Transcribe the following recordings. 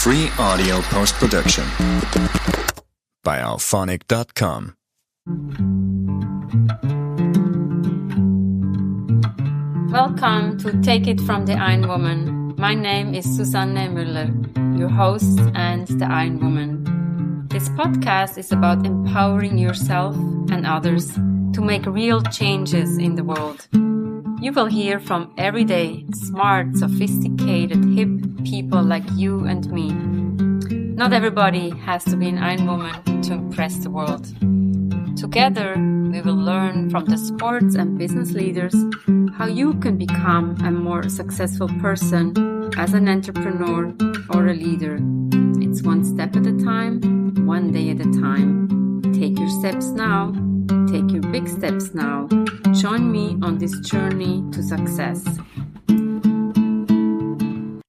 Free audio post-production by alphonic.com. Welcome to Take It from the Ironwoman. My name is Susanne Müller, your host and the Ironwoman. This podcast is about empowering yourself and others to make real changes in the world. You will hear from everyday, smart, sophisticated, hip people like you and me. Not everybody has to be an Ironwoman to impress the world. Together, we will learn from the sports and business leaders how you can become a more successful person as an entrepreneur or a leader. It's one step at a time, one day at a time. Take your steps now. Take your big steps now. Join me on this journey to success.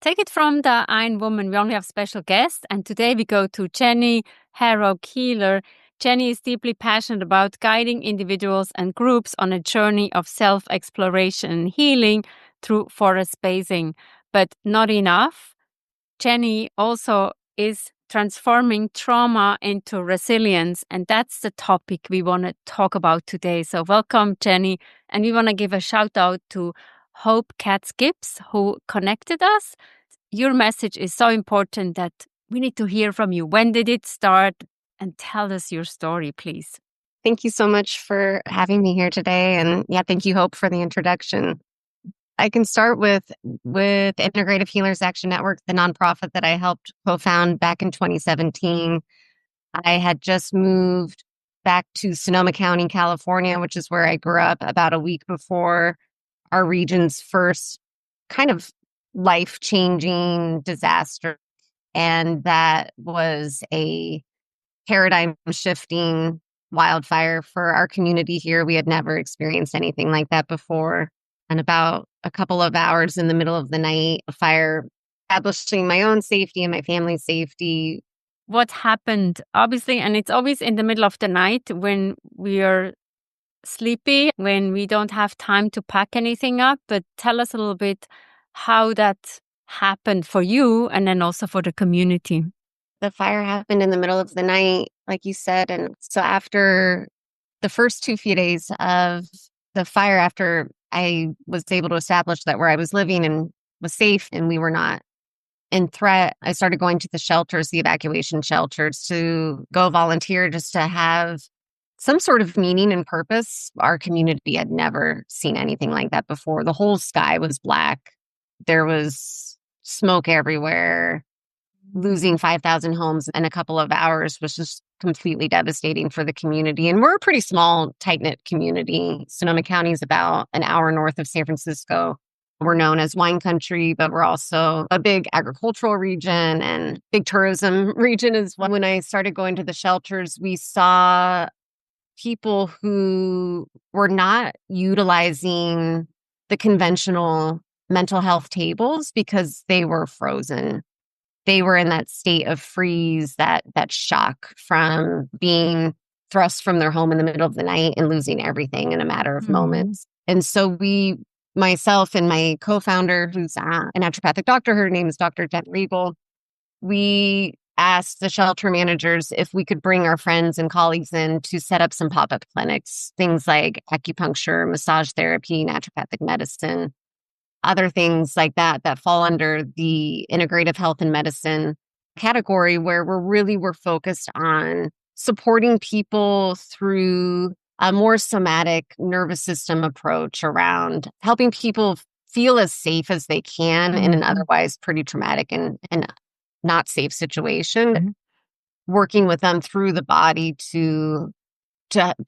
Take it from the Ironwoman. We only have special guests, and today we go to Jenny Harrow-Keeler. Jenny is deeply passionate about guiding individuals and groups on a journey of self-exploration and healing through forest bathing. But not enough. Jenny also is transforming trauma into resilience, and that's the topic we want to talk about today. So welcome, Jenny, and we want to give a shout out to Hope Katz Gibbs, who connected us. Your message is so important that we need to hear from you. When did it start? And tell us your story, please. Thank you so much for having me here today. And thank you, Hope, for the introduction. I can start with Integrative Healers Action Network, the nonprofit that I helped co-found back in 2017. I had just moved back to Sonoma County, California, which is where I grew up, about a week before our region's first kind of life-changing disaster. And that was a paradigm-shifting wildfire for our community here. We had never experienced anything like that before. And about a couple of hours in the middle of the night, a fire establishing my own safety and my family's safety. What happened? Obviously, and it's always in the middle of the night when we are sleepy, when we don't have time to pack anything up. But tell us a little bit how that happened for you and then also for the community. The fire happened in the middle of the night, like you said. And so after the first few days of the fire, after I was able to establish that where I was living and was safe and we were not in threat, I started going to the shelters, the evacuation shelters, to go volunteer just to have some sort of meaning and purpose. Our community had never seen anything like that before. The whole sky was black. There was smoke everywhere. Losing 5,000 homes in a couple of hours was just completely devastating for the community. And we're a pretty small, tight-knit community. Sonoma County is about an hour north of San Francisco. We're known as wine country, but we're also a big agricultural region and big tourism region as well. When I started going to the shelters, we saw people who were not utilizing the conventional mental health tables because they were frozen. They were in that state of freeze, that shock from being thrust from their home in the middle of the night and losing everything in a matter of moments. And so myself and my co-founder, who's a naturopathic doctor, her name is Dr. Jen Regal, we asked the shelter managers if we could bring our friends and colleagues in to set up some pop-up clinics, things like acupuncture, massage therapy, naturopathic medicine, other things like that fall under the integrative health and medicine category, where we're focused on supporting people through a more somatic nervous system approach around helping people feel as safe as they can in an otherwise pretty traumatic and not safe situation, working with them through the body to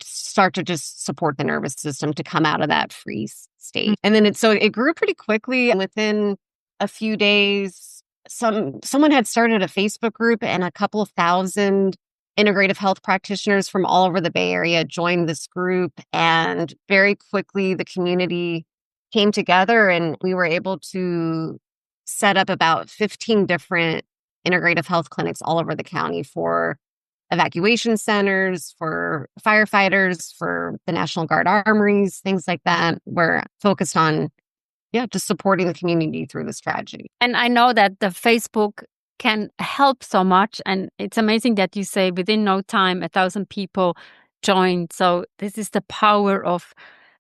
start to just support the nervous system to come out of that freeze state. And then it grew pretty quickly. Within a few days, someone had started a Facebook group, and a couple of thousand integrative health practitioners from all over the Bay Area joined this group. And very quickly, the community came together and we were able to set up about 15 different integrative health clinics all over the county for evacuation centers, for firefighters, for the National Guard armories, things like that. We're focused on, just supporting the community through this tragedy. And I know that the Facebook can help so much. And it's amazing that you say within no time, 1,000 people joined. So this is the power of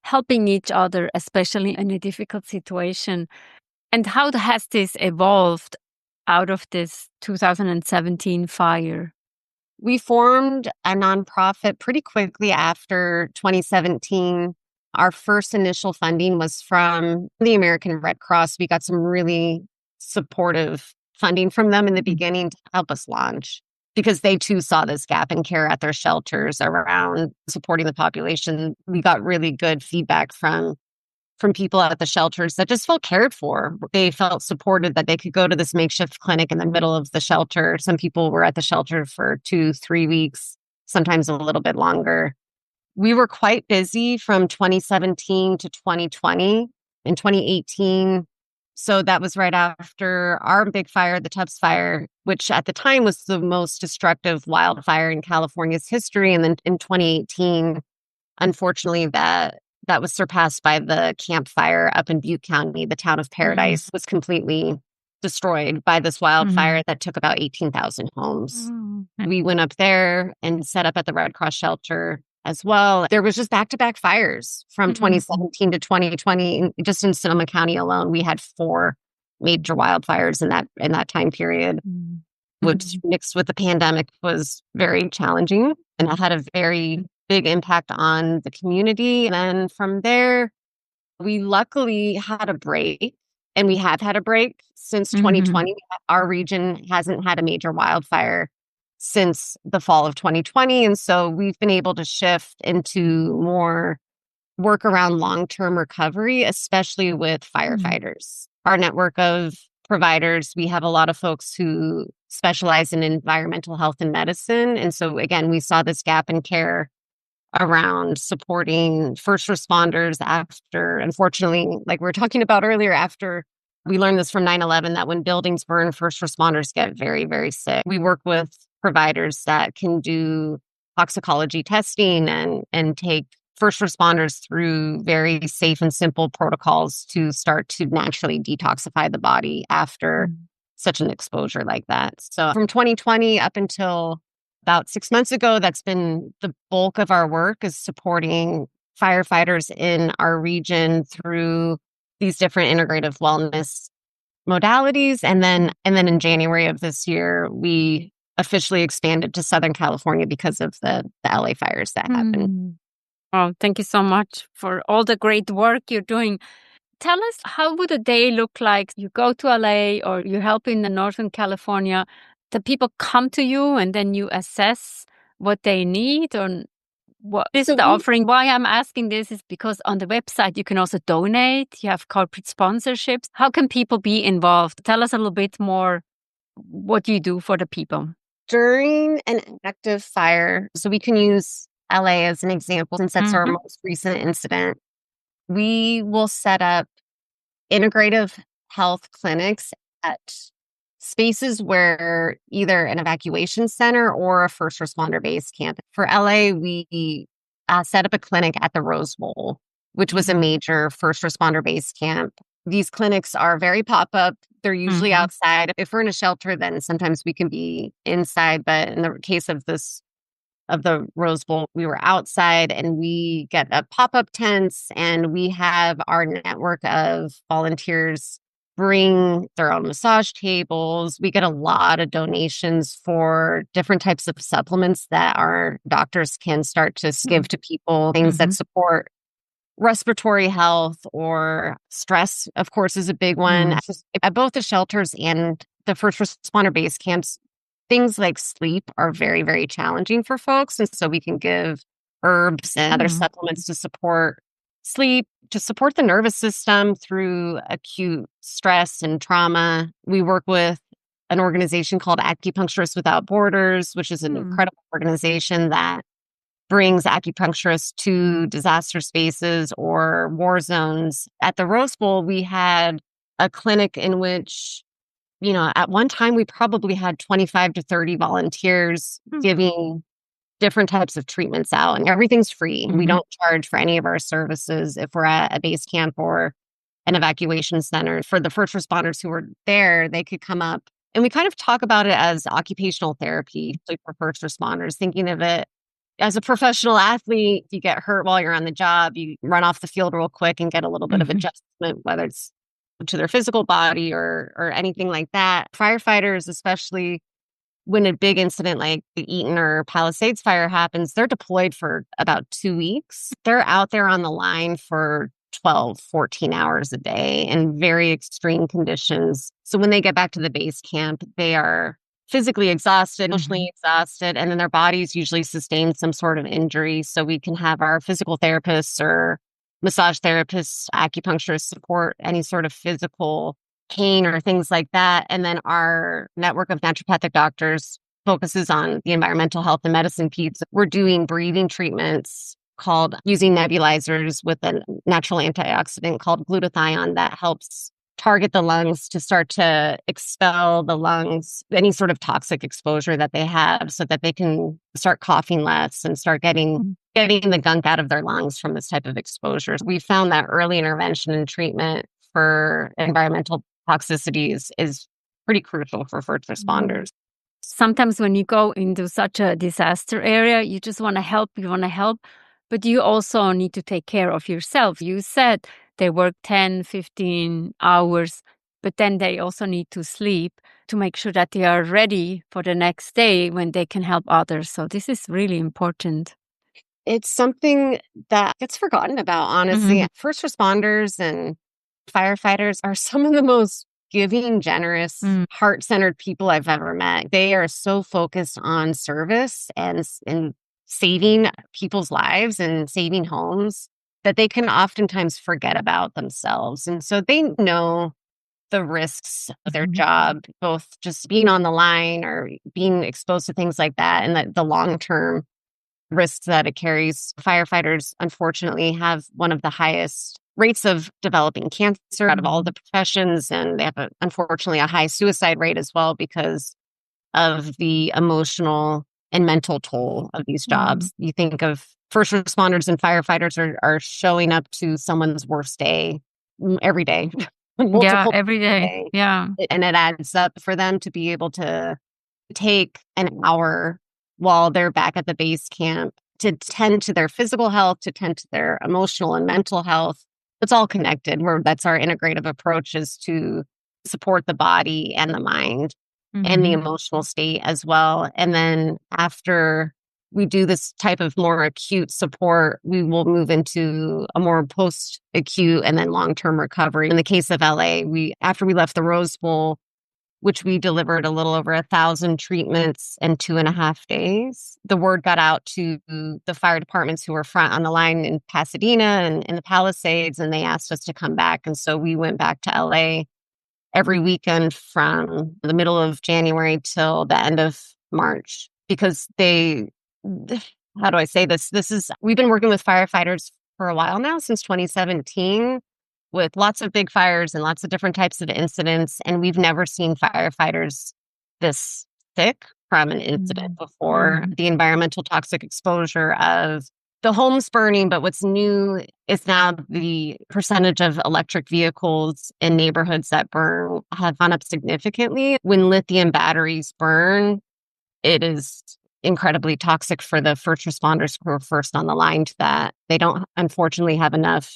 helping each other, especially in a difficult situation. And how has this evolved out of this 2017 fire? We formed a nonprofit pretty quickly after 2017. Our first initial funding was from the American Red Cross. We got some really supportive funding from them in the beginning to help us launch, because they too saw this gap in care at their shelters around supporting the population. We got really good feedback from people at the shelters that just felt cared for. They felt supported, that they could go to this makeshift clinic in the middle of the shelter. Some people were at the shelter for 2-3 weeks, sometimes a little bit longer. We were quite busy from 2017 to 2020 and 2018. So that was right after our big fire, the Tubbs fire, which at the time was the most destructive wildfire in California's history. And then in 2018, unfortunately, that was surpassed by the Camp Fire up in Butte County. The town of Paradise was completely destroyed by this wildfire that took about 18,000 homes. We went up there and set up at the Red Cross shelter as well. There was just back-to-back fires from 2017 to 2020. Just in Sonoma County alone, we had 4 major wildfires in that time period, which mixed with the pandemic was very challenging and had a very big impact on the community. And then from there, we luckily had a break, and we have had a break since 2020. Our region hasn't had a major wildfire since the fall of 2020. And so we've been able to shift into more work around long-term recovery, especially with firefighters. Our network of providers, we have a lot of folks who specialize in environmental health and medicine. And so again, we saw this gap in care around supporting first responders after, unfortunately, like we were talking about earlier, after we learned this from 9/11, that when buildings burn, first responders get very, very sick. We work with providers that can do toxicology testing and take first responders through very safe and simple protocols to start to naturally detoxify the body after such an exposure like that. So from 2020 up until about 6 months ago, that's been the bulk of our work, is supporting firefighters in our region through these different integrative wellness modalities. And then in January of this year, we officially expanded to Southern California because of the LA fires that happened. Oh, thank you so much for all the great work you're doing. Tell us, how would a day look like? You go to LA or you help in the Northern California. The people come to you and then you assess what they need, or what is the offering? Why I'm asking this is because on the website you can also donate. You have corporate sponsorships. How can people be involved? Tell us a little bit more what you do for the people. During an active fire, so we can use LA as an example, since that's our most recent incident, we will set up integrative health clinics at spaces where either an evacuation center or a first responder base camp. For LA, we set up a clinic at the Rose Bowl, which was a major first responder base camp. These clinics are very pop-up. They're usually outside. If we're in a shelter, then sometimes we can be inside. But in the case of the Rose Bowl, we were outside, and we get a pop-up tents, and we have our network of volunteers bring their own massage tables. We get a lot of donations for different types of supplements that our doctors can start to give to people, things that support respiratory health or stress, of course, is a big one. At both the shelters and the first responder base camps, things like sleep are very, very challenging for folks. And so we can give herbs and other supplements to support sleep, to support the nervous system through acute stress and trauma. We work with an organization called Acupuncturists Without Borders, which is an incredible organization that brings acupuncturists to disaster spaces or war zones. At the Rose Bowl, we had a clinic in which, at one time we probably had 25 to 30 volunteers giving different types of treatments out, and everything's free. We don't charge for any of our services if we're at a base camp or an evacuation center. For the first responders who were there, they could come up And we kind of talk about it as occupational therapy, like for first responders, thinking of it as a professional athlete. You get hurt while you're on the job, you run off the field real quick and get a little bit of adjustment, whether it's to their physical body or anything like that. Firefighters, especially when a big incident like the Eaton or Palisades fire happens, they're deployed for about 2 weeks. They're out there on the line for 12, 14 hours a day in very extreme conditions. So when they get back to the base camp, they are physically exhausted, emotionally exhausted, and then their bodies usually sustain some sort of injury. So we can have our physical therapists or massage therapists, acupuncturists support any sort of physical pain or things like that. And then our network of naturopathic doctors focuses on the environmental health and medicine piece. We're doing breathing treatments called using nebulizers with a natural antioxidant called glutathione that helps target the lungs to start to expel the lungs, any sort of toxic exposure that they have so that they can start coughing less and start getting the gunk out of their lungs from this type of exposure. We found that early intervention and treatment for environmental toxicities is pretty crucial for first responders. Sometimes when you go into such a disaster area, you just want to help, but you also need to take care of yourself. You said they work 10, 15 hours, but then they also need to sleep to make sure that they are ready for the next day when they can help others. So this is really important. It's something that gets forgotten about, honestly. First responders and firefighters are some of the most giving, generous, heart-centered people I've ever met. They are so focused on service and saving people's lives and saving homes that they can oftentimes forget about themselves. And so they know the risks of their job, both just being on the line or being exposed to things like that, and the long-term risks that it carries. Firefighters, unfortunately, have one of the highest rates of developing cancer out of all the professions, and they have, unfortunately, a high suicide rate as well because of the emotional and mental toll of these jobs. You think of first responders and firefighters are showing up to someone's worst day every day. Yeah, every day. Yeah. And it adds up for them to be able to take an hour while they're back at the base camp to tend to their physical health, to tend to their emotional and mental health. It's all connected. That's our integrative approach, is to support the body and the mind and the emotional state as well. And then after we do this type of more acute support, we will move into a more post-acute and then long-term recovery. In the case of LA, after we left the Rose Bowl, which we delivered a little over 1,000 treatments in 2.5 days, the word got out to the fire departments who were front on the line in Pasadena and in the Palisades, and they asked us to come back. And so we went back to LA every weekend from the middle of January till the end of March, because how do I say this? We've been working with firefighters for a while now, since 2017, with lots of big fires and lots of different types of incidents. And we've never seen firefighters this sick from an incident before. The environmental toxic exposure of the homes burning, but what's new is now the percentage of electric vehicles in neighborhoods that burn have gone up significantly. When lithium batteries burn, it is incredibly toxic for the first responders who are first on the line to that. They don't, unfortunately, have enough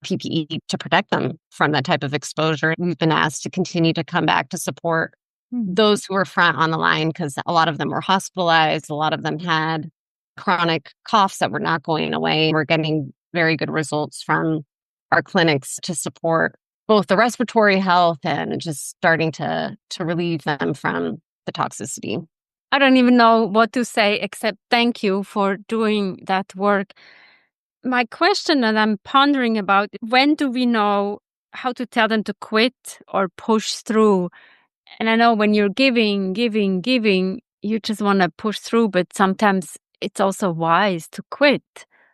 PPE to protect them from that type of exposure. We've been asked to continue to come back to support those who are front on the line, because a lot of them were hospitalized. A lot of them had chronic coughs that were not going away. We're getting very good results from our clinics to support both the respiratory health and just starting to relieve them from the toxicity. I don't even know what to say except thank you for doing that work. My question that I'm pondering about, when do we know how to tell them to quit or push through? And I know when you're giving, you just want to push through, but sometimes it's also wise to quit.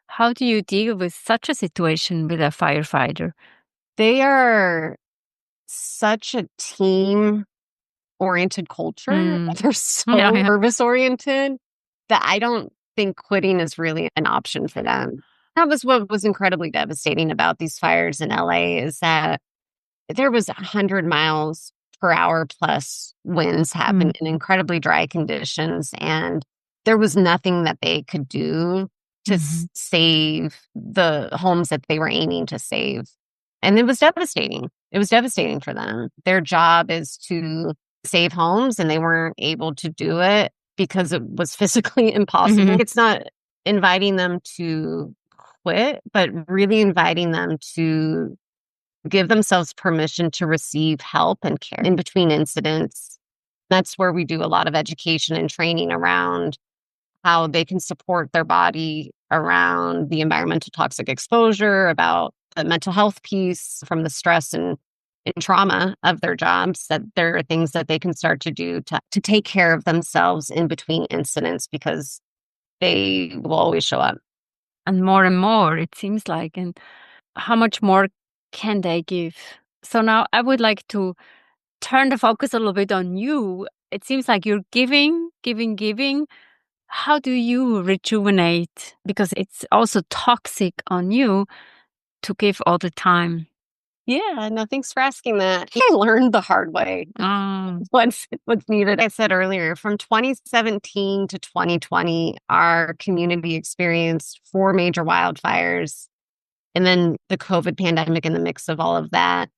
How do you deal with such a situation with a firefighter? They are such a team-oriented culture. They're so service-oriented that I don't think quitting is really an option for them. That was what was incredibly devastating about these fires in LA, is that there was 100 miles per hour plus winds happened in incredibly dry conditions. And there was nothing that they could do to save the homes that they were aiming to save. And it was devastating. It was devastating for them. Their job is to save homes, and they weren't able to do it because it was physically impossible. It's not inviting them to quit, but really inviting them to give themselves permission to receive help and care in between incidents. That's where we do a lot of education and training around how they can support their body around the environmental toxic exposure, about the mental health piece from the stress and trauma of their jobs, that there are things that they can start to do to take care of themselves in between incidents, because they will always show up. And more, it seems like. And how much more can they give? So now I would like to turn the focus a little bit on you. It seems like you're giving. How do you rejuvenate? Because it's also toxic on you to give all the time. Yeah, no, thanks for asking that. I learned the hard way. What's needed. I said earlier, from 2017 to 2020, our community experienced 4 major wildfires, and then the COVID pandemic in the mix of all of that.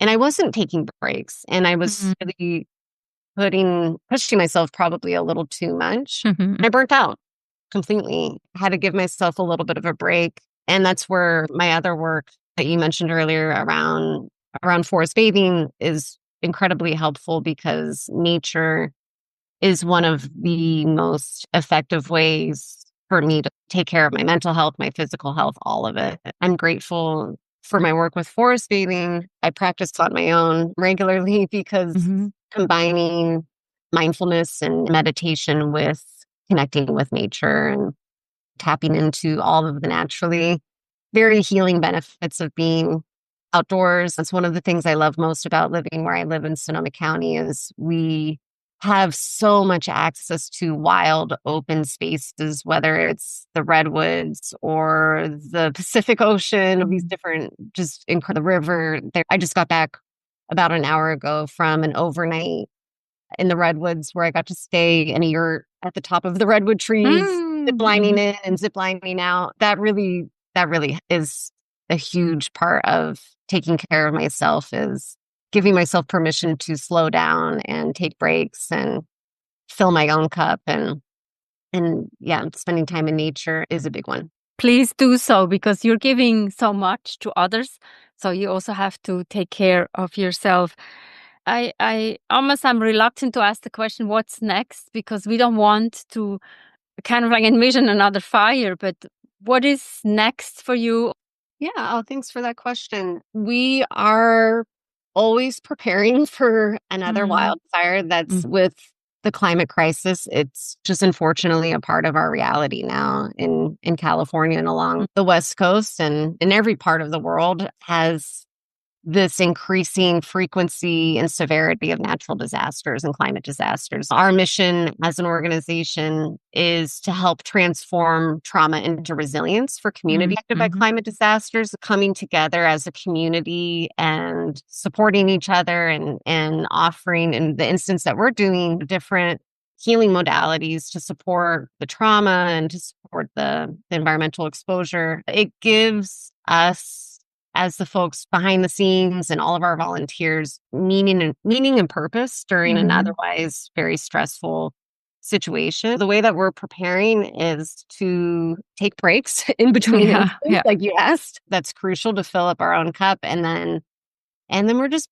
And I wasn't taking breaks, and I was really pushing myself probably a little too much. I burnt out completely. I had to give myself a little bit of a break. And that's where my other work that you mentioned earlier around forest bathing is incredibly helpful, because nature is one of the most effective ways for me to take care of my mental health, my physical health, all of it. I'm grateful for my work with forest bathing. I practice on my own regularly because combining mindfulness and meditation with connecting with nature and tapping into all of the naturally very healing benefits of being outdoors. That's one of the things I love most about living where I live in Sonoma County, is we have so much access to wild open spaces, whether it's the redwoods or the Pacific Ocean, these different, just the river. I just got back about an hour ago from an overnight in the redwoods where I got to stay in a yurt at the top of the redwood trees, zip lining in and zip lining out. That really is a huge part of taking care of myself, is giving myself permission to slow down and take breaks and fill my own cup. And yeah, spending time in nature is a big one. Please do so, because you're giving so much to others. So you also have to take care of yourself. I'm reluctant to ask the question, what's next? Because we don't want to kind of like envision another fire, but what is next for you? Yeah, thanks for that question. We are always preparing for another wildfire. That's with the climate crisis. It's just unfortunately a part of our reality now in California and along the West Coast, and in every part of the world has this increasing frequency and severity of natural disasters and climate disasters. Our mission as an organization is to help transform trauma into resilience for communities affected by climate disasters, coming together as a community and supporting each other and offering, in the instance that we're doing, different healing modalities to support the trauma and to support the environmental exposure. It gives us, as the folks behind the scenes and all of our volunteers, meaning and purpose during an otherwise very stressful situation. The way that we're preparing is to take breaks in between, like you asked. That's crucial to fill up our own cup. And then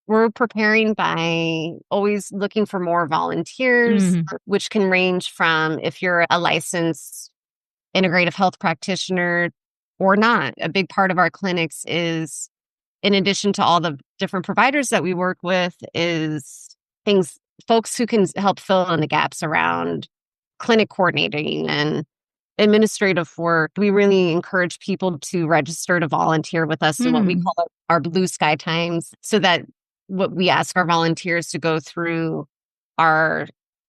we're preparing by always looking for more volunteers, which can range from, if you're a licensed integrative health practitioner or not. A big part of our clinics is, in addition to all the different providers that we work with, is folks who can help fill in the gaps around clinic coordinating and administrative work. We really encourage people to register to volunteer with us in what we call our blue sky times, so that what we ask our volunteers to go through our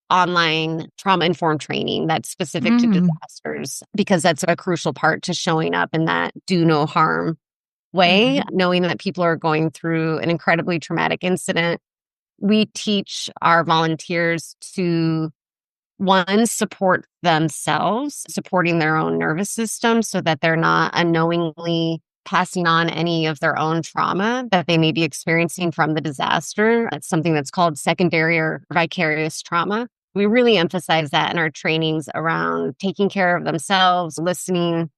online trauma-informed training that's specific to disasters, because that's a crucial part to showing up in that do no harm way, knowing that people are going through an incredibly traumatic incident. we teach our volunteers to, one, support themselves, supporting their own nervous system so that they're not unknowingly passing on any of their own trauma that they may be experiencing from the disaster. That's something that's called secondary or vicarious trauma. We really emphasize that in our trainings around taking care of themselves, listening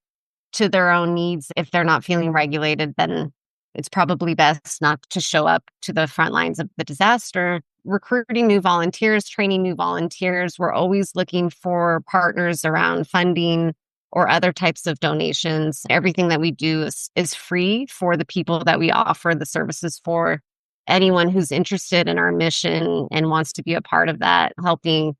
to their own needs. If they're not feeling regulated, then it's probably best not to show up to the front lines of the disaster. Recruiting new volunteers, training new volunteers. We're always looking for partners around funding or other types of donations. Everything that we do is free for the people that we offer the services for. Anyone who's interested in our mission and wants to be a part of that, helping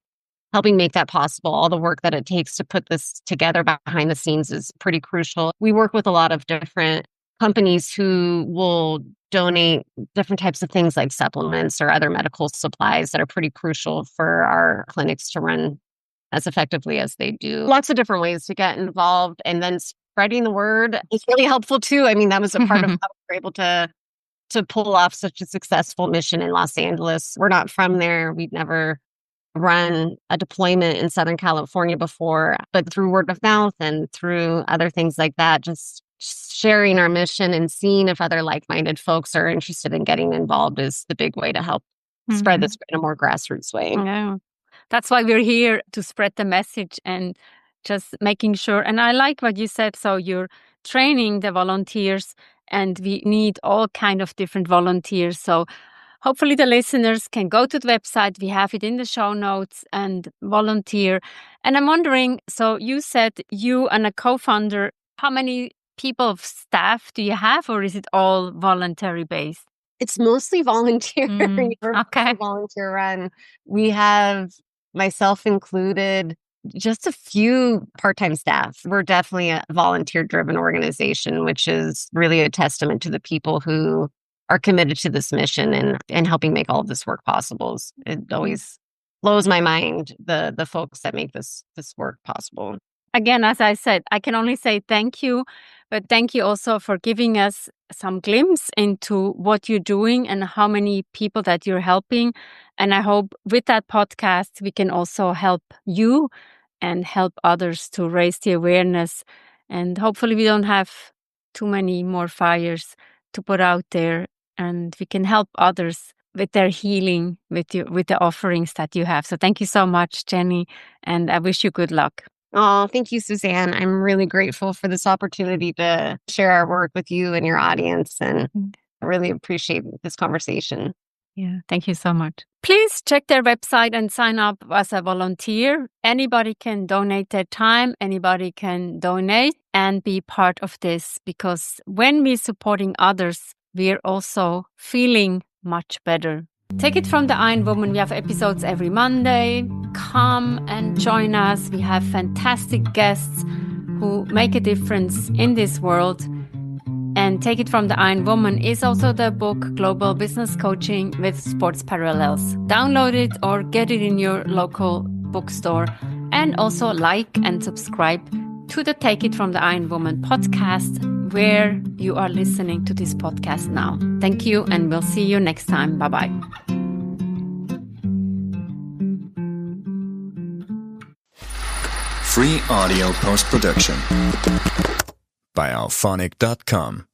make that possible. All the work that it takes to put this together behind the scenes is pretty crucial. We work with a lot of different companies who will donate different types of things like supplements or other medical supplies that are pretty crucial for our clinics to run as effectively as they do. Lots of different ways to get involved, and then spreading the word is really helpful too. I mean, that was a part of how we were able to pull off such a successful mission in Los Angeles. We're not from there. We've never run a deployment in Southern California before, but through word of mouth and through other things like that, just sharing our mission and seeing if other like-minded folks are interested in getting involved is the big way to help spread this in a more grassroots way. Yeah. That's why we're here, to spread the message and just making sure. And I like what you said. So you're training the volunteers, and we need all kind of different volunteers. So hopefully the listeners can go to the website. We have it in the show notes, and volunteer. And I'm wondering, so you said you and a co-founder, how many people of staff do you have, or is it all voluntary based? It's mostly volunteer. Okay. Volunteer run. We have, myself included, just a few part-time staff. We're definitely a volunteer-driven organization, which is really a testament to the people who are committed to this mission and helping make all of this work possible. It always blows my mind, the folks that make this work possible. Again, as I said, I can only say thank you, but thank you also for giving us some glimpse into what you're doing and how many people that you're helping. And I hope with that podcast, we can also help you and help others to raise the awareness. And hopefully we don't have too many more fires to put out there, and we can help others with their healing, with the offerings that you have. So thank you so much, Jenny, and I wish you good luck. Oh, thank you, Suzanne. I'm really grateful for this opportunity to share our work with you and your audience, and I really appreciate this conversation. Yeah, thank you so much. Please check their website and sign up as a volunteer. Anybody can donate their time, anybody can donate and be part of this, because when we're supporting others, we're also feeling much better. Take it from the Ironwoman. We have episodes every Monday. Come and join us. We have fantastic guests who make a difference in this world. And Take It from the Ironwoman is also the book Global Business Coaching with Sports Parallels. Download it or get it in your local bookstore. And also like and subscribe to the Take It from the Ironwoman podcast, where you are listening to this podcast now. Thank you, and we'll see you next time. Bye-bye. Free audio post-production by alphonic.com.